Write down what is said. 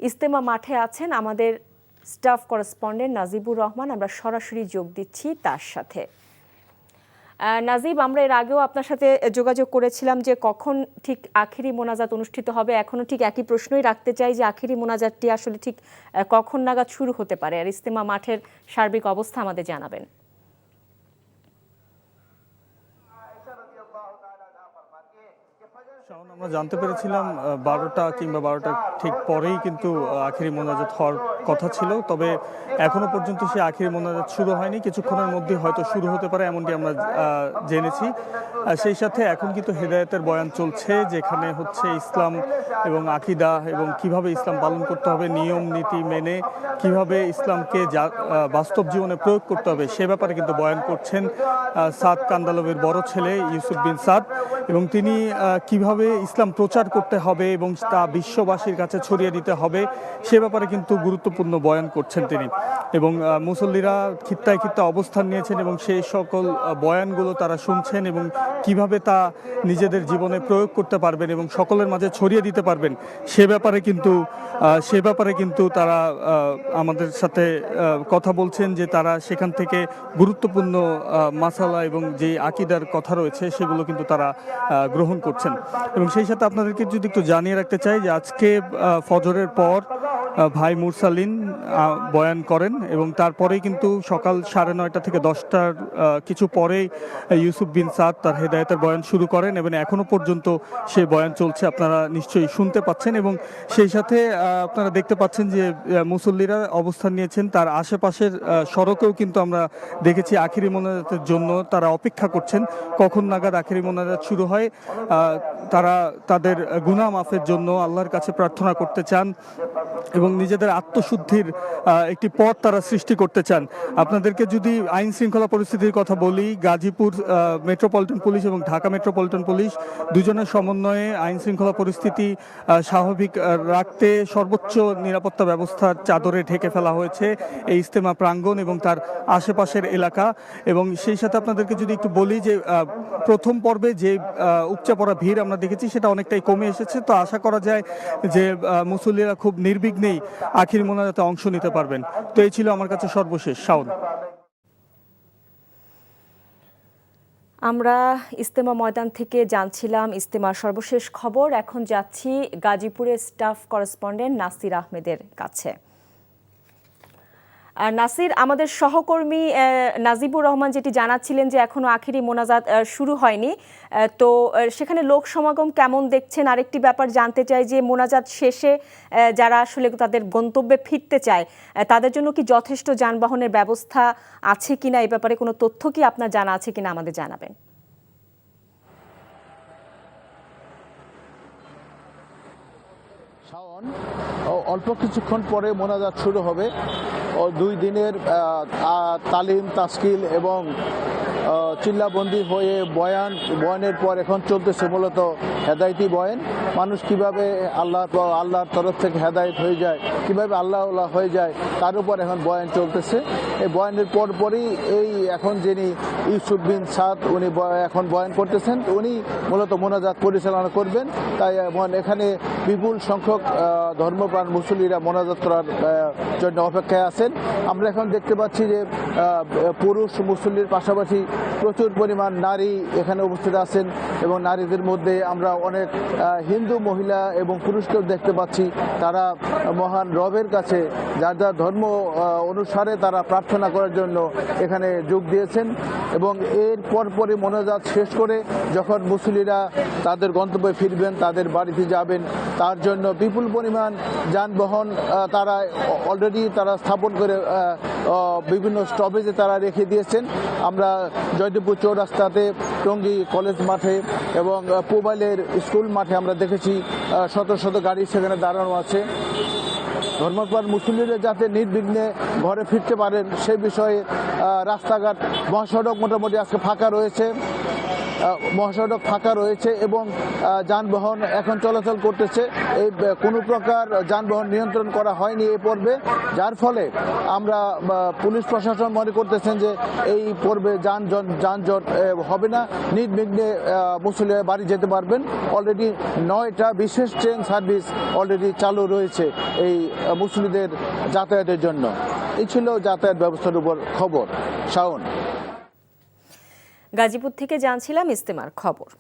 ইজতেমা মাঠে আছেন আমাদের স্টাফ করেসপন্ডেন্ট নাজিবুর রহমান। আমরা সরাসরি যোগ দিচ্ছি তার সাথে। নাজিব, আমরা এর আগেও আপনার সাথে যোগাযোগ করেছিলাম যে কখন ঠিক আখেরি মোনাজাত অনুষ্ঠিত হবে। এখনো ঠিক একই প্রশ্নই রাখতে চাই যে আখেরি মোনাজাতটি আসলে ঠিক কখন নাগাদ শুরু হতে পারে, আর ইজতেমা মাঠের সার্বিক অবস্থা আমাদের জানাবেন। আমরা জানতে পেরেছিলাম 12টা কিংবা 12টার ঠিক পরেই কিন্তু আখেরি মোনাজাত হওয়ার কথা ছিল, তবে এখনো পর্যন্ত সে আখেরি মোনাজাত শুরু হয়নি। কিছুক্ষণের মধ্যে হয়তো শুরু হতে পারে এমনটি আমরা জেনেছি। সেই সাথে এখন কিন্তু হেদায়েতের বয়ান চলছে, যেখানে হচ্ছে ইসলাম এবং আকিদা এবং কিভাবে ইসলাম পালন করতে হবে, নিয়ম নীতি মেনে কিভাবে ইসলামকে বাস্তব জীবনে প্রয়োগ করতে হবে সে ব্যাপারে কিন্তু বয়ান করছেন সাদ কান্দালভের বড় ছেলে ইউসুফ বিন সাদ, এবং তিনি কিভাবে ইসলাম প্রচার করতে হবে এবং তা বিশ্ববাসীর কাছে ছড়িয়ে দিতে হবে সে ব্যাপারে কিন্তু গুরুত্বপূর্ণ বয়ান করছেন তিনি। এবং মুসল্লিরা খিত্তায় খিত্তায় অবস্থান নিয়েছেন এবং সেই সকল বয়ানগুলো তারা শুনছেন এবং কিভাবে তা নিজেদের জীবনে প্রয়োগ করতে পারবেন এবং সকলের মাঝে ছড়িয়ে দিতে পারবেন সে ব্যাপারে কিন্তু তারা আমাদের সাথে কথা বলছেন, যে তারা সেখান থেকে গুরুত্বপূর্ণ মাসালা এবং যে আকিদার কথা রয়েছে সেগুলো কিন্তু তারা গ্রহণ করছেন। এবং সেই সাথে আপনাদেরকে যদি একটু জানিয়ে রাখতে চাই যে আজকে ফজরের পর ভাই মুরসালিন বয়ান করেন এবং তারপরেই কিন্তু সকাল 9:30 থেকে 10টার কিছু পরেই ইউসুফ বিন সাদ তার হেদায়েতের বয়ান শুরু করেন এবং এখনো পর্যন্ত সেই বয়ান চলছে, আপনারা নিশ্চয়ই শুনতে পাচ্ছেন। এবং সেই সাথে আপনারা দেখতে পাচ্ছেন যে মুসল্লিরা অবস্থান নিয়েছেন তার আশেপাশের সড়কেও কিন্তু আমরা দেখেছি আখেরি মোনাজাতের জন্য তারা অপেক্ষা করছেন কখন নাগাদ আখেরি মোনাজাত শুরু হয়। তারা তাদের গুনাহ মাফের জন্য আল্লাহর কাছে প্রার্থনা করতে চান এবং নিজেদের আত্মশুদ্ধির একটি পথ তারা সৃষ্টি করতে চান। আপনাদেরকে যদি আইন শৃঙ্খলা পরিস্থিতির কথা বলি, গাজীপুর মেট্রোপলিটন পুলিশ এবং ঢাকা মেট্রোপলিটন পুলিশ দুজনের সমন্বয়ে আইন শৃঙ্খলা পরিস্থিতি স্বাভাবিক রাখতে সর্বোচ্চ নিরাপত্তা ব্যবস্থার চাদরে ঢেকে ফেলা হয়েছে এই ইজতেমা প্রাঙ্গণ এবং তার আশেপাশের এলাকা। এবং সেই সাথে আপনাদেরকে যদি একটু বলি যে প্রথম পর্বে যে উপচে পড়া ভিড় আমরা দেখেছি সেটা অনেকটাই কমে এসেছে, তো আশা করা যায় যে মুসল্লিরা খুব নির্বিঘ্নেই আখেরি মোনাজাতে অংশ নিতে পারবেন। তো এই ছিল আমার কাছে সর্বশেষ। শাওন, আমরা ইজতেমা ময়দান থেকে জানছিলাম ইজতেমার সর্বশেষ খবর। এখন যাচ্ছি গাজীপুরের স্টাফ করেসপন্ডেন্ট নাসির আহমেদের কাছে। নাসির, আমাদের সহকর্মী নাজিবুর রহমান যেটি জানাচ্ছিলেন যে এখনো আখেরি মোনাজাত শুরু হয়নি, তো সেখানে লোক সমাগম কেমন দেখছেন? আরেকটি ব্যাপার জানতে চাই যে মোনাজাত শেষে যারা আসলে তাদের গন্তব্যে ফিরতে চায় তাদের জন্য কি যথেষ্ট যানবাহনের ব্যবস্থা আছে কিনা, এই ব্যাপারে কোনো তথ্য কি আপনার জানা আছে কিনা আমাদের জানাবেন। অল্প কিছুক্ষণ পরে মোনাজাত শুরু হবে। 2 দিনের তালিম তাশকিল এবং চিল্লাবন্দি হয়ে বয়ানের পর এখন চলতেছে মূলত হেদায়েতি বয়ান। মানুষ কিভাবে আল্লাহর তরফ থেকে হেদায়েত হয়ে যায়, কিভাবে আল্লাহ হয়ে যায় তার উপর এখন বয়ান চলতেছে। এই বয়ানের পরপরই এখন যিনি ইউসুফ বিন সাদ উনি এখন বয়ান করতেছেন, উনি মূলত মোনাজাত পরিচালনা করবেন। তাই এখানে বিপুল সংখ্যক ধর্মপ্রাণ মুসল্লিরা মোনাজাত করার জন্য অপেক্ষায় আছেন। আমরা এখন দেখতে পাচ্ছি যে পুরুষ মুসল্লির পাশাপাশি প্রচুর পরিমাণ নারী এখানে উপস্থিত আছেন এবং নারীদের মধ্যে আমরা অনেক হিন্দু মহিলা এবং পুরুষকেও দেখতে পাচ্ছি। তারা মহান রবের কাছে যার যার ধর্ম অনুসারে তারা প্রার্থনা করার জন্য এখানে যোগ দিয়েছেন। এবং এর পরপরই মোনাজাত শেষ করে যখন মুসল্লিরা তাদের গন্তব্যে ফিরবেন, তাদের বাড়িতে যাবেন, তার জন্য বিপুল পরিমাণ যানবাহন তারা অলরেডি স্থাপন করে বিভিন্ন স্টপেজে তারা রেখে দিয়েছেন। আমরা জয়দেবপুর চৌরাস্তাতে, টঙ্গী কলেজ মাঠে এবং পুবাইলের স্কুল মাঠে আমরা দেখেছি শত শত গাড়ি সেখানে দাঁড়ানো আছে। ধর্মপ্রাণ মুসল্লিরা যাতে নির্বিঘ্নে ঘরে ফিরতে পারেন সে বিষয়ে রাস্তাঘাট মহাসড়ক মোটামুটি আজকে ফাঁকা রয়েছে। মহাসড়ক ফাঁকা রয়েছে এবং যানবাহন এখন চলাচল করতেছে। এই কোনো প্রকার যানবাহন নিয়ন্ত্রণ করা হয়নি এই পর্বে, যার ফলে আমরা পুলিশ প্রশাসন মনে করতেছেন যে এই পর্বে যানজট হবে না, নির্বিঘ্নে মুসল্লিরা বাড়ি যেতে পারবেন। অলরেডি 9টা বিশেষ ট্রেন সার্ভিস অলরেডি চালু রয়েছে এই মুসল্লিদের যাতায়াতের জন্য। এই ছিল যাতায়াত ব্যবস্থার উপর খবর। শাওন। গাজীপুর থেকে জানছিলাম ইস্তেমার খবর।